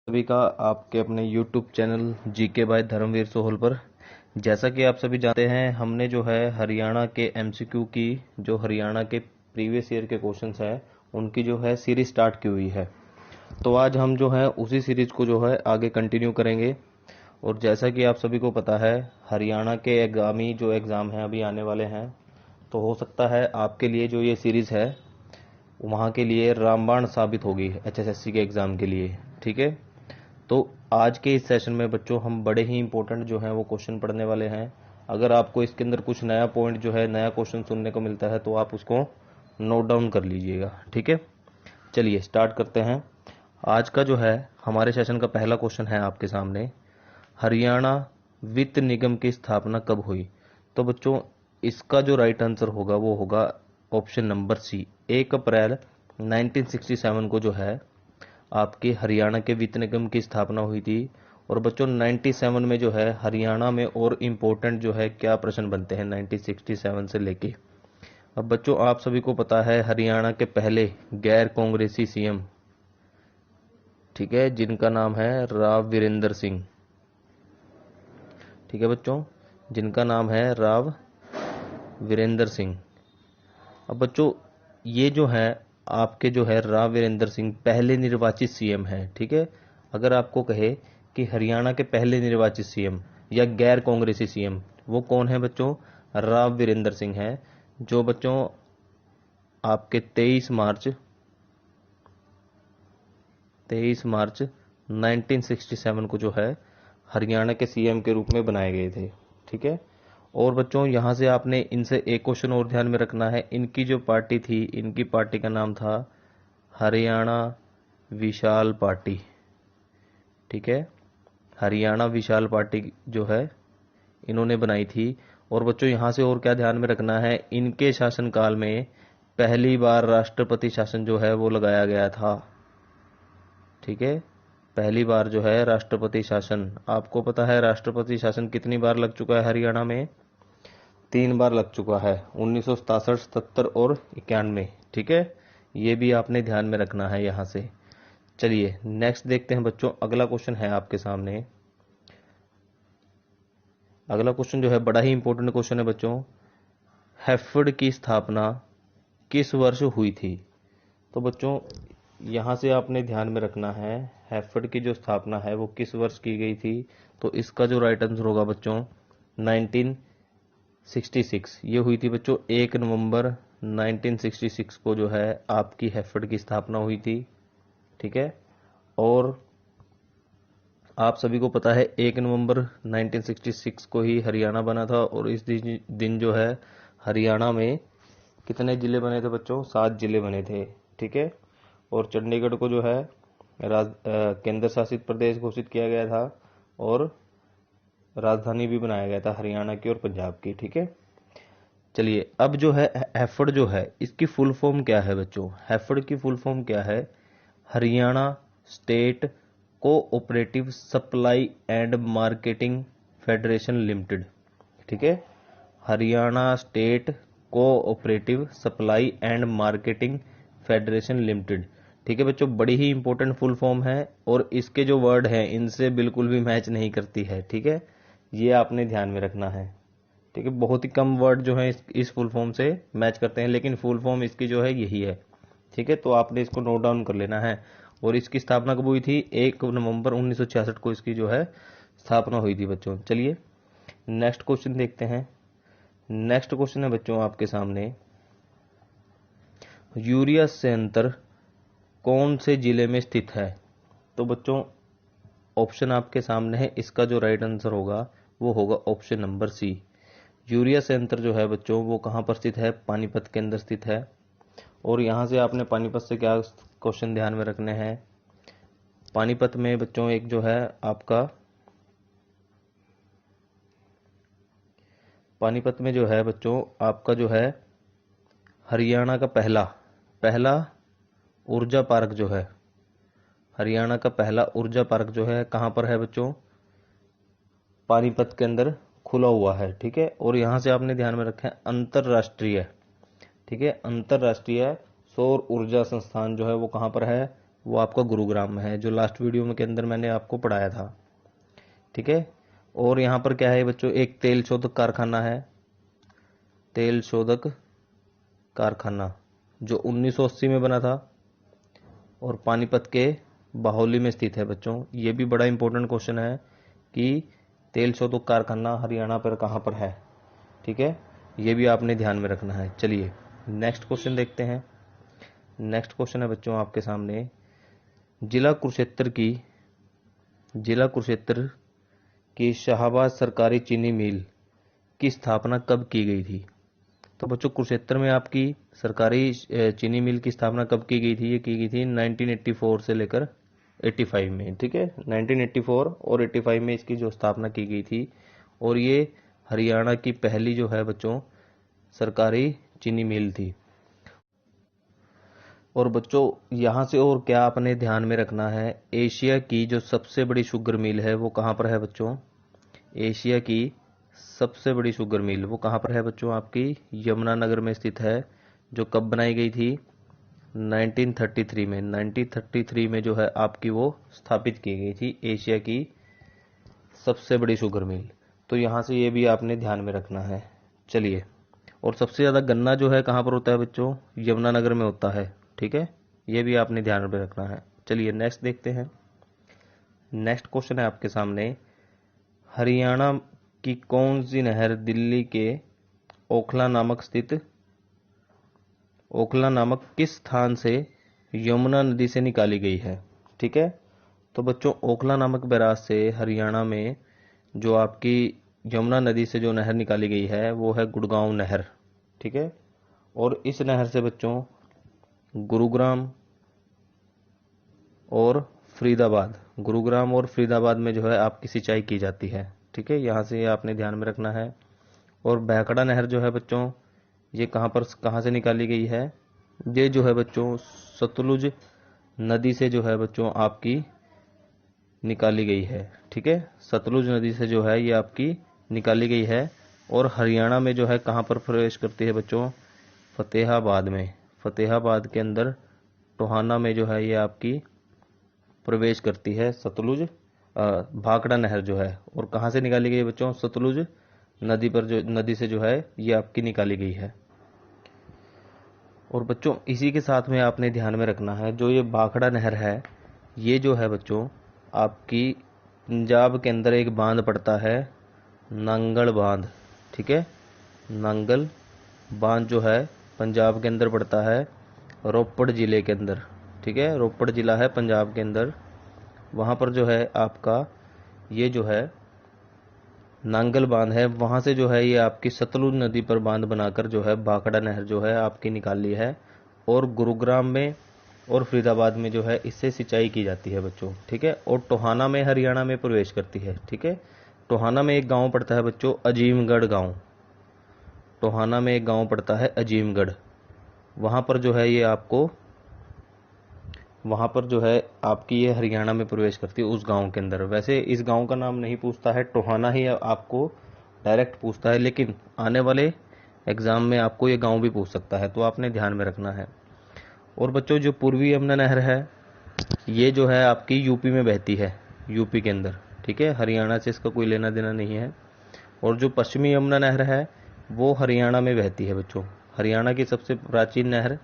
सभी का आपके अपने YouTube channel GK by Dharmveer Sohal पर। जैसा कि आप सभी जानते हैं, हमने जो है हरियाणा के एमसीक्यू की जो हरियाणा के प्रीवियस ईयर के क्वेश्चंस हैं उनकी जो है सीरीज स्टार्ट की हुई है। तो आज हम जो है उसी सीरीज को जो है आगे कंटिन्यू करेंगे। और जैसा कि आप सभी को पता है, हरियाणा के आगामी जो एग्ज़ाम हैं अभी आने वाले हैं, तो हो सकता है आपके लिए जो ये सीरीज़ है वहाँ के लिए रामबाण साबित होगी एचएसएससी के एग्ज़ाम के लिए। ठीक है, तो आज के इस सेशन में बच्चों हम बड़े ही इंपॉर्टेंट जो है वो क्वेश्चन पढ़ने वाले हैं। अगर आपको इसके अंदर कुछ नया पॉइंट जो है नया क्वेश्चन सुनने को मिलता है तो आप उसको नोट डाउन कर लीजिएगा। ठीक है, चलिए स्टार्ट करते हैं। आज का जो है हमारे सेशन का पहला क्वेश्चन है आपके सामने, हरियाणा वित्त निगम की स्थापना कब हुई। तो बच्चों इसका जो राइट आंसर होगा वो होगा ऑप्शन नंबर सी, 1 अप्रैल 1967 को जो है आपके हरियाणा के वित्त निगम की स्थापना हुई थी। और बच्चों 97 में जो है हरियाणा में और इम्पोर्टेंट जो है क्या प्रश्न बनते हैं 1967 से लेके। अब बच्चों आप सभी को पता है हरियाणा के पहले गैर कांग्रेसी सीएम, ठीक है, जिनका नाम है राव वीरेंद्र सिंह। ठीक है बच्चों, जिनका नाम है राव वीरेंद्र सिंह। अब बच्चों ये जो है आपके जो है राव वीरेंद्र सिंह पहले निर्वाचित सीएम हैं। ठीक है, अगर आपको कहे कि हरियाणा के पहले निर्वाचित सीएम या गैर कांग्रेसी सीएम, वो कौन है बच्चों? राव वीरेंद्र सिंह हैं, जो बच्चों आपके 23 मार्च 1967 को जो है हरियाणा के सीएम के रूप में बनाए गए थे। ठीक है, और बच्चों यहां से आपने इनसे एक क्वेश्चन और ध्यान में रखना है। इनकी जो पार्टी थी, इनकी पार्टी का नाम था हरियाणा विशाल पार्टी। ठीक है, हरियाणा विशाल पार्टी जो है इन्होंने बनाई थी। और बच्चों यहां से और क्या ध्यान में रखना है, इनके शासनकाल में पहली बार राष्ट्रपति शासन जो है वो लगाया गया था। ठीक है, पहली बार जो है राष्ट्रपति शासन, आपको पता है राष्ट्रपति शासन कितनी बार लग चुका है हरियाणा में? 3 बार लग चुका है, 1967, 77 और 91। ठीक है, ये भी आपने ध्यान में रखना है यहां से। चलिए नेक्स्ट देखते हैं बच्चों, अगला क्वेश्चन है आपके सामने। अगला क्वेश्चन जो है बड़ा ही इंपॉर्टेंट क्वेश्चन है बच्चों, हैफेड की स्थापना किस वर्ष हुई थी। तो बच्चों यहां से आपने ध्यान में रखना है हैफेड की जो स्थापना है वो किस वर्ष की गई थी। तो इसका जो राइट आंसर होगा बच्चों 1966, ये हुई थी बच्चों 1 नवंबर 1966 को जो है आपकी हैफेड की स्थापना हुई थी। ठीक है, और आप सभी को पता है 1 नवंबर 1966 को ही हरियाणा बना था। और इस दिन जो है हरियाणा में कितने जिले बने थे बच्चों? 7 जिले बने थे। ठीक है, और चंडीगढ़ को जो है केंद्र शासित प्रदेश घोषित किया गया था और राजधानी भी बनाया गया था हरियाणा की और पंजाब की। ठीक है, चलिए अब जो है हैफेड जो है इसकी फुल फॉर्म क्या है बच्चों? हैफेड की फुल फॉर्म क्या है? Haryana state cooperative supply and marketing federation limited. ठीक है, Haryana state cooperative supply and marketing federation limited. ठीक है बच्चों, बड़ी ही इंपॉर्टेंट फुल फॉर्म है और इसके जो वर्ड हैं इनसे बिल्कुल भी मैच नहीं करती है। ठीक है, ये आपने ध्यान में रखना है। ठीक है, बहुत ही कम वर्ड जो है इस फुल फॉर्म से मैच करते हैं, लेकिन फुल फॉर्म इसकी जो है यही है। ठीक है, तो आपने इसको नोट डाउन कर लेना है। और इसकी स्थापना कब हुई थी? 1 नवंबर 1966 को इसकी जो है स्थापना हुई थी बच्चों। चलिए नेक्स्ट क्वेश्चन देखते हैं। नेक्स्ट क्वेश्चन है बच्चों आपके सामने, यूरिया संयंत्र कौन से जिले में स्थित है। तो बच्चों ऑप्शन आपके सामने है, इसका जो राइट आंसर होगा वो होगा ऑप्शन नंबर सी। यूरिया संयंत्र जो है बच्चों वो कहां पर स्थित है? पानीपत के अंदर स्थित है। और यहां से आपने पानीपत से क्या क्वेश्चन ध्यान में रखने हैं? पानीपत में बच्चों एक जो है आपका पानीपत में जो है बच्चों आपका जो है हरियाणा का पहला पहला ऊर्जा पार्क जो है, हरियाणा का पहला ऊर्जा पार्क जो है कहां पर है बच्चों? पानीपत के अंदर खुला हुआ है। ठीक है, और यहां से आपने ध्यान में रखा है अंतरराष्ट्रीय, ठीक है, अंतरराष्ट्रीय सौर ऊर्जा संस्थान जो है वो कहां पर है? वो आपका गुरुग्राम में है, जो लास्ट वीडियो में के अंदर मैंने आपको पढ़ाया था। ठीक है। और यहाँ पर क्या है बच्चों, एक तेल शोधक कारखाना है, तेल शोधक कारखाना, जो 1980 में बना था और पानीपत के बाहोली में स्थित है बच्चों। ये भी बड़ा इंपॉर्टेंट क्वेश्चन है कि तेल शोधक कारखाना हरियाणा पर कहाँ पर है। ठीक है, ये भी आपने ध्यान में रखना है। चलिए नेक्स्ट क्वेश्चन देखते हैं। नेक्स्ट क्वेश्चन है बच्चों आपके सामने, जिला कुरुक्षेत्र की शाहबाद सरकारी चीनी मिल की स्थापना कब की गई थी। तो बच्चों कुरुक्षेत्र में आपकी सरकारी चीनी मिल की स्थापना कब की गई थी, ये की गई थी 1984 से लेकर 85 में। ठीक है, 1984 और 85 में इसकी जो स्थापना की गई थी, और ये हरियाणा की पहली जो है बच्चों सरकारी चीनी मिल थी। और बच्चों यहाँ से और क्या आपने ध्यान में रखना है, एशिया की जो सबसे बड़ी शुगर मिल है वो कहाँ पर है बच्चों। एशिया की सबसे बड़ी शुगर मिल वो कहाँ पर है बच्चों, आपकी यमुनानगर में स्थित है, जो कब बनाई गई थी 1933 में। 1933 में जो है आपकी वो स्थापित की गई थी एशिया की सबसे बड़ी शुगर मिल। तो यहाँ से ये भी आपने ध्यान में रखना है। चलिए, और सबसे ज़्यादा गन्ना जो है कहाँ पर होता है बच्चों, यमुनानगर में होता है। ठीक है, ये भी आपने ध्यान में रखना है। चलिए नेक्स्ट देखते हैं। नेक्स्ट क्वेश्चन है आपके सामने, हरियाणा की कौन सी नहर दिल्ली के ओखला नामक किस स्थान से यमुना नदी से निकाली गई है। ठीक है, तो बच्चों ओखला नामक बैराज से हरियाणा में जो आपकी यमुना नदी से जो नहर निकाली गई है वो है गुड़गांव नहर। ठीक है, और इस नहर से बच्चों गुरुग्राम और फरीदाबाद में जो है आपकी सिंचाई की जाती है। ठीक है, यहाँ से आपने ध्यान में रखना है। और भाखड़ा नहर जो है बच्चों, ये कहाँ से निकाली गई है, ये जो है बच्चों सतलुज नदी से जो है बच्चों आपकी निकाली गई है। ठीक है, सतलुज नदी से जो है ये आपकी निकाली गई है, और हरियाणा में जो है कहाँ पर प्रवेश करती है बच्चों, फतेहाबाद के अंदर टोहाना में जो है ये आपकी प्रवेश करती है सतलुज भाखड़ा नहर जो है। और कहाँ से निकाली गई है बच्चों, सतलुज नदी से जो है ये आपकी निकाली गई है। और बच्चों इसी के साथ में आपने ध्यान में रखना है, जो ये भाखड़ा नहर है ये जो है बच्चों आपकी पंजाब के अंदर एक बांध पड़ता है, नांगल बांध। ठीक है, नांगल बांध जो है पंजाब के अंदर पड़ता है, रोपड़ जिले के अंदर। ठीक है, रोपड़ जिला है पंजाब के अंदर, वहाँ पर जो है आपका ये जो है नांगल बांध है, वहाँ से जो है ये आपकी सतलुज नदी पर बांध बनाकर जो है भाखड़ा नहर जो है आपकी निकाली है, और गुरुग्राम में और फरीदाबाद में जो है इससे सिंचाई की जाती है बच्चों। ठीक है, और टोहाना में हरियाणा में प्रवेश करती है। ठीक है, टोहाना में एक गांव पड़ता है बच्चों अजीमगढ़ गांव, टोहाना में एक गांव पड़ता है अजीमगढ़, वहां पर जो है ये आपको वहां पर जो है आपकी ये हरियाणा में प्रवेश करती है उस गांव के अंदर। वैसे इस गांव का नाम नहीं पूछता है, टोहाना ही आपको डायरेक्ट पूछता है, लेकिन आने वाले एग्जाम में आपको ये गांव भी पूछ सकता है, तो आपने ध्यान में रखना है। और बच्चों जो पूर्वी यमुना नहर है ये जो है आपकी यूपी में बहती है, यूपी के अंदर। ठीक है, हरियाणा से इसका कोई लेना देना नहीं है। और जो पश्चिमी यमुना नहर है वो हरियाणा में बहती है बच्चों। हरियाणा की सबसे प्राचीन नहर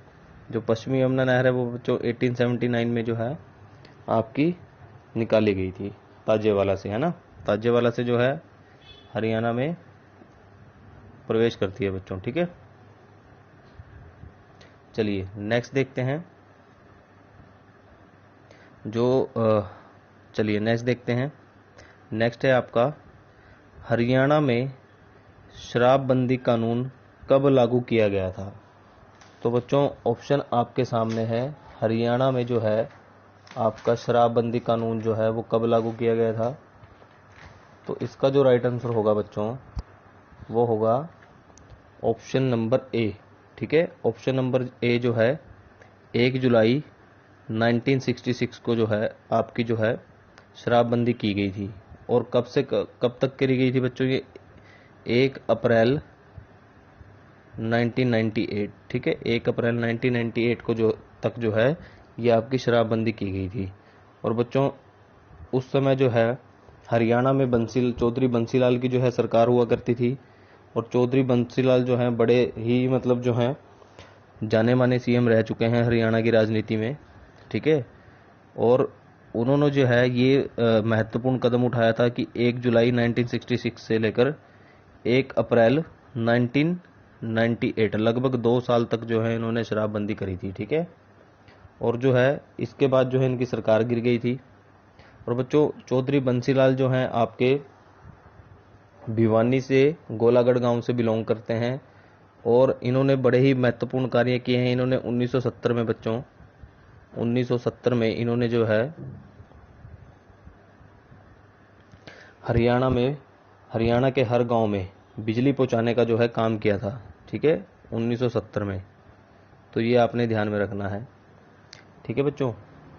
जो पश्चिमी यमुना नहर है वो बच्चों 1879 में जो है आपकी निकाली गई थी ताजेवाला से, है ना। ताजेवाला से जो है हरियाणा में प्रवेश करती है बच्चों। ठीक है, चलिए नेक्स्ट देखते हैं। चलिए नेक्स्ट देखते हैं। नेक्स्ट है आपका, हरियाणा में शराबबंदी कानून कब लागू किया गया था। तो बच्चों ऑप्शन आपके सामने है, हरियाणा में जो है आपका शराबबंदी कानून जो है वो कब लागू किया गया था। तो इसका जो राइट आंसर होगा बच्चों वो होगा ऑप्शन नंबर ए। ठीक है, ऑप्शन नंबर ए जो है 1 जुलाई 1966 को जो है आपकी जो है शराबबंदी की गई थी। और कब से कब तक करी गई थी बच्चों, ये 1 अप्रैल 1998। ठीक है, 1 अप्रैल 1998 को जो है ये आपकी शराबबंदी की गई थी। और बच्चों उस समय जो है हरियाणा में चौधरी बंसीलाल की जो है सरकार हुआ करती थी, और चौधरी बंसीलाल जो है बड़े ही मतलब जो है जाने माने सीएम रह चुके हैं हरियाणा की राजनीति में, ठीक है। और उन्होंने जो है ये महत्वपूर्ण कदम उठाया था कि 1 जुलाई 1966 से लेकर 1 अप्रैल 1998 लगभग 2 साल तक जो है इन्होंने शराबबंदी करी थी, ठीक है। और जो है इसके बाद जो है इनकी सरकार गिर गई थी। और बच्चों चौधरी बंसीलाल जो हैं आपके भिवानी से गोलागढ़ गांव से बिलोंग करते हैं, और इन्होंने बड़े ही महत्वपूर्ण कार्य किए हैं। इन्होंने 1970 में बच्चों 1970 में इन्होंने जो है हरियाणा के हर गांव में बिजली पहुंचाने का जो है काम किया था, ठीक है, 1970 में। तो ये आपने ध्यान में रखना है, ठीक है बच्चों।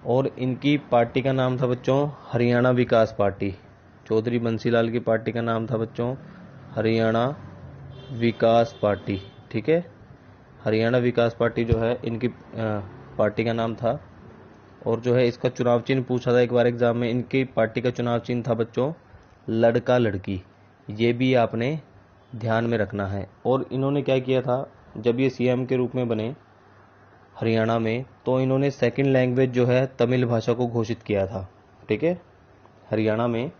और इनकी पार्टी का नाम था बच्चों हरियाणा विकास पार्टी। चौधरी बंसीलाल की पार्टी का नाम था बच्चों हरियाणा विकास पार्टी, ठीक है। हरियाणा विकास पार्टी जो है इनकी पार्टी का नाम था। और जो है इसका चुनाव चिन्ह पूछा था एक बार एग्जाम में। इनकी पार्टी का चुनाव चिन्ह था बच्चों लड़का लड़की। ये भी आपने ध्यान में रखना है। और इन्होंने क्या किया था, जब ये सीएम के रूप में बने हरियाणा में, तो इन्होंने सेकंड लैंग्वेज जो है तमिल भाषा को घोषित किया था, ठीक है। हरियाणा में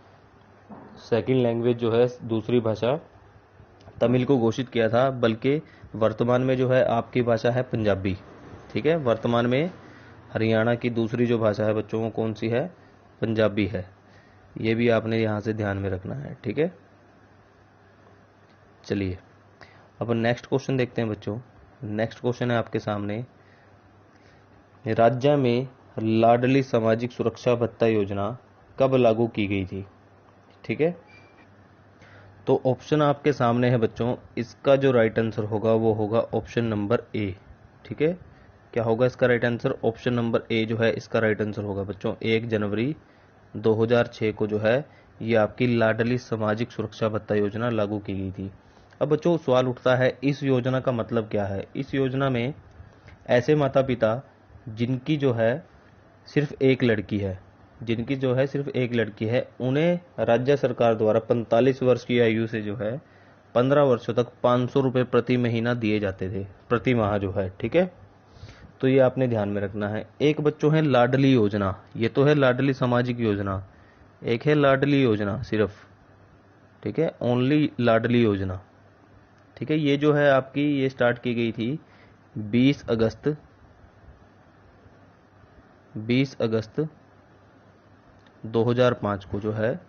सेकंड लैंग्वेज जो है दूसरी भाषा तमिल को घोषित किया था, बल्कि वर्तमान में जो है आपकी भाषा है पंजाबी, ठीक है। वर्तमान में हरियाणा की दूसरी जो भाषा है बच्चों वो कौन सी है, पंजाबी है। ये भी आपने यहां से ध्यान में रखना है, ठीक है। चलिए अब नेक्स्ट क्वेश्चन देखते हैं बच्चों। नेक्स्ट क्वेश्चन है आपके सामने, राज्य में लाडली सामाजिक सुरक्षा भत्ता योजना कब लागू की गई थी, ठीक है। तो ऑप्शन आपके सामने है बच्चों। इसका जो राइट आंसर होगा वो होगा ऑप्शन नंबर ए, ठीक है। क्या होगा इसका right answer, option number A जो है इसका राइट आंसर होगा बच्चों। 1 जनवरी 2006 को जो है ये आपकी लाडली सामाजिक सुरक्षा भत्ता योजना लागू की गई थी। अब बच्चों सवाल उठता है इस योजना का मतलब क्या है। इस योजना में ऐसे माता पिता जिनकी जो है सिर्फ एक लड़की है, जिनकी जो है सिर्फ एक लड़की है, उन्हें राज्य सरकार द्वारा 45 वर्ष की आयु से जो है 15 वर्षों तक 500 रुपए प्रति महीना दिए जाते थे, प्रति माह जो है, ठीक है। तो ये आपने ध्यान में रखना है। एक बच्चों है लाडली योजना, ये तो है लाडली सामाजिक योजना। एक है लाडली योजना सिर्फ, ठीक है, ओनली लाडली योजना, ठीक है। ये जो है आपकी ये स्टार्ट की गई थी 20 अगस्त 2005 को जो है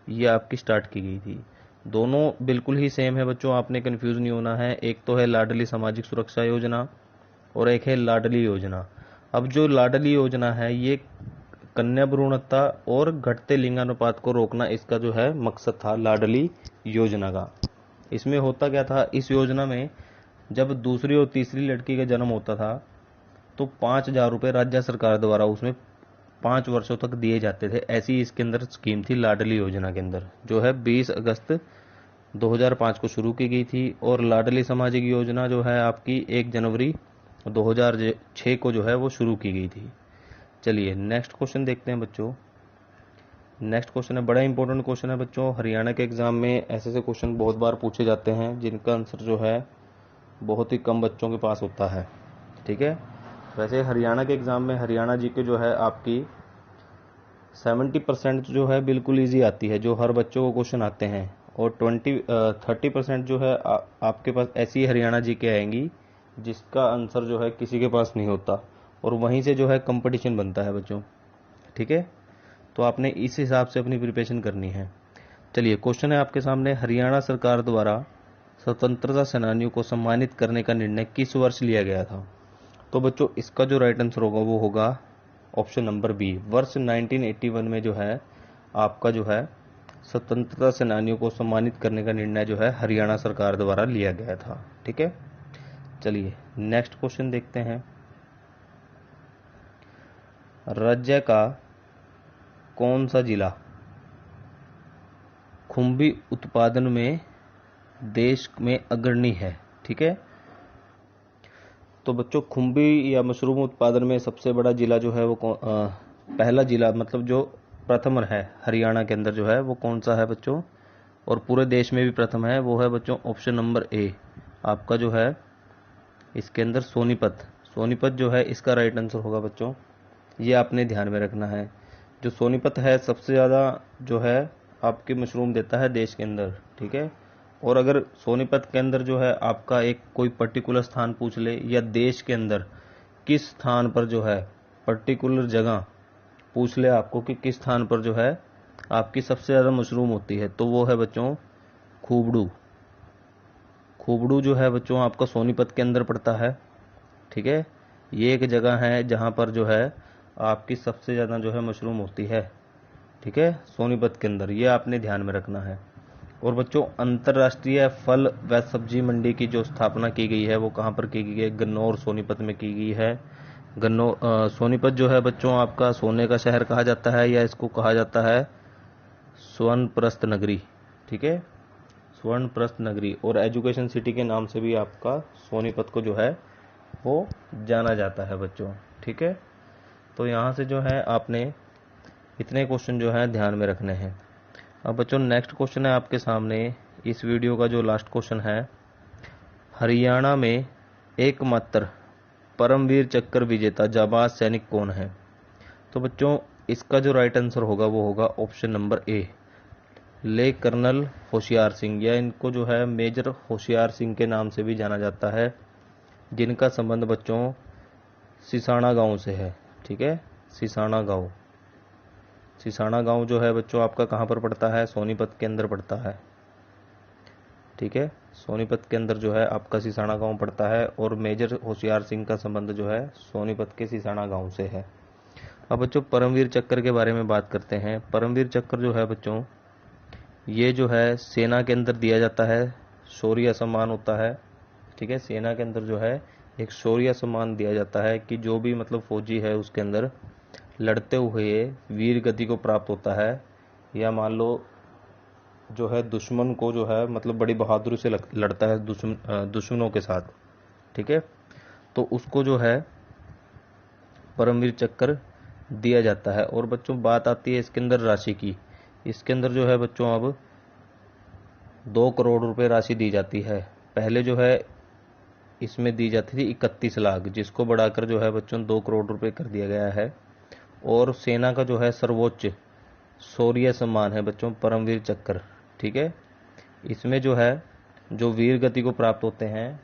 ये आपकी स्टार्ट की गई थी। दोनों बिल्कुल ही सेम है बच्चों, आपने कंफ्यूज नहीं होना है। एक तो है लाडली सामाजिक सुरक्षा योजना और एक है लाडली योजना। अब जो लाडली योजना है ये कन्या भ्रूणहत्या और घटते लिंगानुपात को रोकना इसका जो है मकसद था लाडली योजना का। इसमें होता क्या था, इस योजना में जब दूसरी और तीसरी लड़की का जन्म होता था तो 5,000 रुपए राज्य सरकार द्वारा उसमें 5 वर्षों तक दिए जाते थे। ऐसी इसके अंदर स्कीम थी लाडली योजना के अंदर, जो है 20 अगस्त 2005 को शुरू की गई थी। और लाडली सामाजिक योजना जो है आपकी 1 जनवरी 2006 को जो है वो शुरू की गई थी। चलिए नेक्स्ट क्वेश्चन देखते हैं बच्चों। नेक्स्ट क्वेश्चन है बड़ा इंपॉर्टेंट क्वेश्चन है बच्चों। हरियाणा के एग्जाम में ऐसे ऐसे क्वेश्चन बहुत बार पूछे जाते हैं जिनका आंसर जो है बहुत ही कम बच्चों के पास होता है, ठीक है। वैसे हरियाणा के एग्जाम में हरियाणा जीके जो है आपकी 70% जो है बिल्कुल इजी आती है, जो हर बच्चों को क्वेश्चन आते हैं। और 30% जो है आपके पास ऐसी हरियाणा जीके आएंगी जिसका आंसर जो है किसी के पास नहीं होता, और वहीं से जो है कंपटीशन बनता है बच्चों, ठीक है। तो आपने इस हिसाब से अपनी प्रिपरेशन करनी है। चलिए क्वेश्चन है आपके सामने, हरियाणा सरकार द्वारा स्वतंत्रता सेनानियों को सम्मानित करने का निर्णय किस वर्ष लिया गया था। तो बच्चों इसका जो राइट आंसर होगा वो होगा ऑप्शन नंबर बी, वर्ष 1981 में जो है आपका जो है स्वतंत्रता सेनानियों को सम्मानित करने का निर्णय जो है हरियाणा सरकार द्वारा लिया गया था, ठीक है। चलिए नेक्स्ट क्वेश्चन देखते हैं। राज्य का कौन सा जिला खुम्बी उत्पादन में देश में अग्रणी है, ठीक है। तो बच्चों खुम्बी या मशरूम उत्पादन में सबसे बड़ा जिला जो है वो पहला जिला मतलब जो प्रथम है हरियाणा के अंदर जो है वो कौन सा है बच्चों, और पूरे देश में भी प्रथम है, वो है बच्चों ऑप्शन नंबर ए आपका जो है इसके अंदर सोनीपत। सोनीपत जो है इसका राइट आंसर होगा बच्चों, ये आपने ध्यान में रखना है। जो सोनीपत है सबसे ज़्यादा जो है आपकी मशरूम देता है देश के अंदर, ठीक है। और अगर सोनीपत के अंदर जो है आपका एक कोई पर्टिकुलर स्थान पूछ ले या देश के अंदर किस स्थान पर जो है पर्टिकुलर जगह पूछ ले आपको कि किस स्थान पर जो है आपकी सबसे ज़्यादा मशरूम होती है, तो वो है बच्चों खूबड़ू। खूबड़ू जो है बच्चों आपका सोनीपत के अंदर पड़ता है, ठीक है। ये एक जगह है जहाँ पर जो है आपकी सबसे ज़्यादा जो है मशरूम होती है, ठीक है, सोनीपत के अंदर, ये आपने ध्यान में रखना है। और बच्चों अंतर्राष्ट्रीय फल व सब्जी मंडी की जो स्थापना की गई है वो कहाँ पर की गई है, गन्नौर सोनीपत में की गई है। सोनीपत जो है बच्चों आपका सोने का शहर कहा जाता है, या इसको कहा जाता है स्वर्णप्रस्थ नगरी, ठीक है, स्वर्णप्रस्थ नगरी। और एजुकेशन सिटी के नाम से भी आपका सोनीपत को जो है वो जाना जाता है बच्चों, ठीक है। तो यहाँ से जो है आपने इतने क्वेश्चन जो है ध्यान में रखने हैं। अब बच्चों नेक्स्ट क्वेश्चन है आपके सामने, इस वीडियो का जो लास्ट क्वेश्चन है, हरियाणा में एकमात्र परमवीर चक्र विजेता जाबाज सैनिक कौन है। तो बच्चों इसका जो राइट आंसर होगा वो होगा ऑप्शन नंबर ए, ले कर्नल होशियार सिंह, या इनको जो है मेजर होशियार सिंह के नाम से भी जाना जाता है, जिनका संबंध बच्चों सिसाना गांव से है, ठीक है। सिसाना गांव, सिसाना गांव जो है बच्चों आपका कहाँ पर पड़ता है, सोनीपत के अंदर पड़ता है, ठीक है। सोनीपत के अंदर जो है आपका सिसाना गांव पड़ता है, और मेजर होशियार सिंह का संबंध जो है सोनीपत के सिसाना गांव से है। अब बच्चों परमवीर चक्र के बारे में बात करते हैं। परमवीर चक्र जो है बच्चों ये जो है सेना के अंदर दिया जाता है, शौर्य सम्मान होता है, ठीक है। सेना के अंदर जो है एक शौर्य सम्मान दिया जाता है कि जो भी मतलब फौजी है उसके अंदर लड़ते हुए वीर गति को प्राप्त होता है, या मान लो जो है दुश्मन को जो है मतलब बड़ी बहादुरी से लड़ता है दुश्मनों के साथ, ठीक है, तो उसको जो है परमवीर चक्र दिया जाता है। और बच्चों बात आती है इसके अंदर राशि की, इसके अंदर जो है बच्चों अब 2 करोड़ रुपए राशि दी जाती है। पहले जो है इसमें दी जाती थी 31 लाख, जिसको बढ़ाकर जो है बच्चों 2 करोड़ रुपए कर दिया गया है। और सेना का जो है सर्वोच्च शौर्य सम्मान है बच्चों परमवीर चक्र, ठीक है। इसमें जो है जो वीर गति को प्राप्त होते हैं,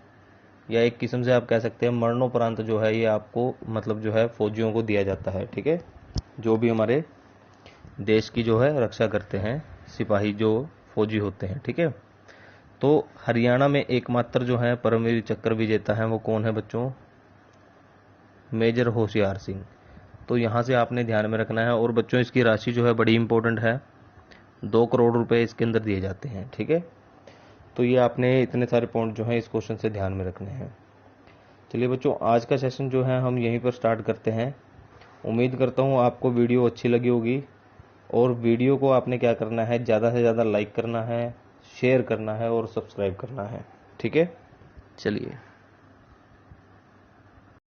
या एक किस्म से आप कह सकते हैं मरणोपरांत जो है ये आपको मतलब जो है फौजियों को दिया जाता है, ठीक है, जो भी हमारे देश की जो है रक्षा करते हैं सिपाही जो फौजी होते हैं, ठीक है। तो हरियाणा में एकमात्र जो है परमवीर चक्र विजेता है वो कौन है बच्चों, मेजर होशियार सिंह। तो यहाँ से आपने ध्यान में रखना है। और बच्चों इसकी राशि जो है बड़ी इंपॉर्टेंट है, 2 करोड़ रुपए इसके अंदर दिए जाते हैं, ठीक है। तो ये आपने इतने सारे पॉइंट जो हैं इस क्वेश्चन से ध्यान में रखने हैं। चलिए बच्चों आज का सेशन जो है हम यहीं पर स्टार्ट करते हैं। उम्मीद करता हूँ आपको वीडियो अच्छी लगी होगी, और वीडियो को आपने क्या करना है, ज़्यादा से ज़्यादा लाइक करना है, शेयर करना है और सब्सक्राइब करना है, ठीक है। चलिए।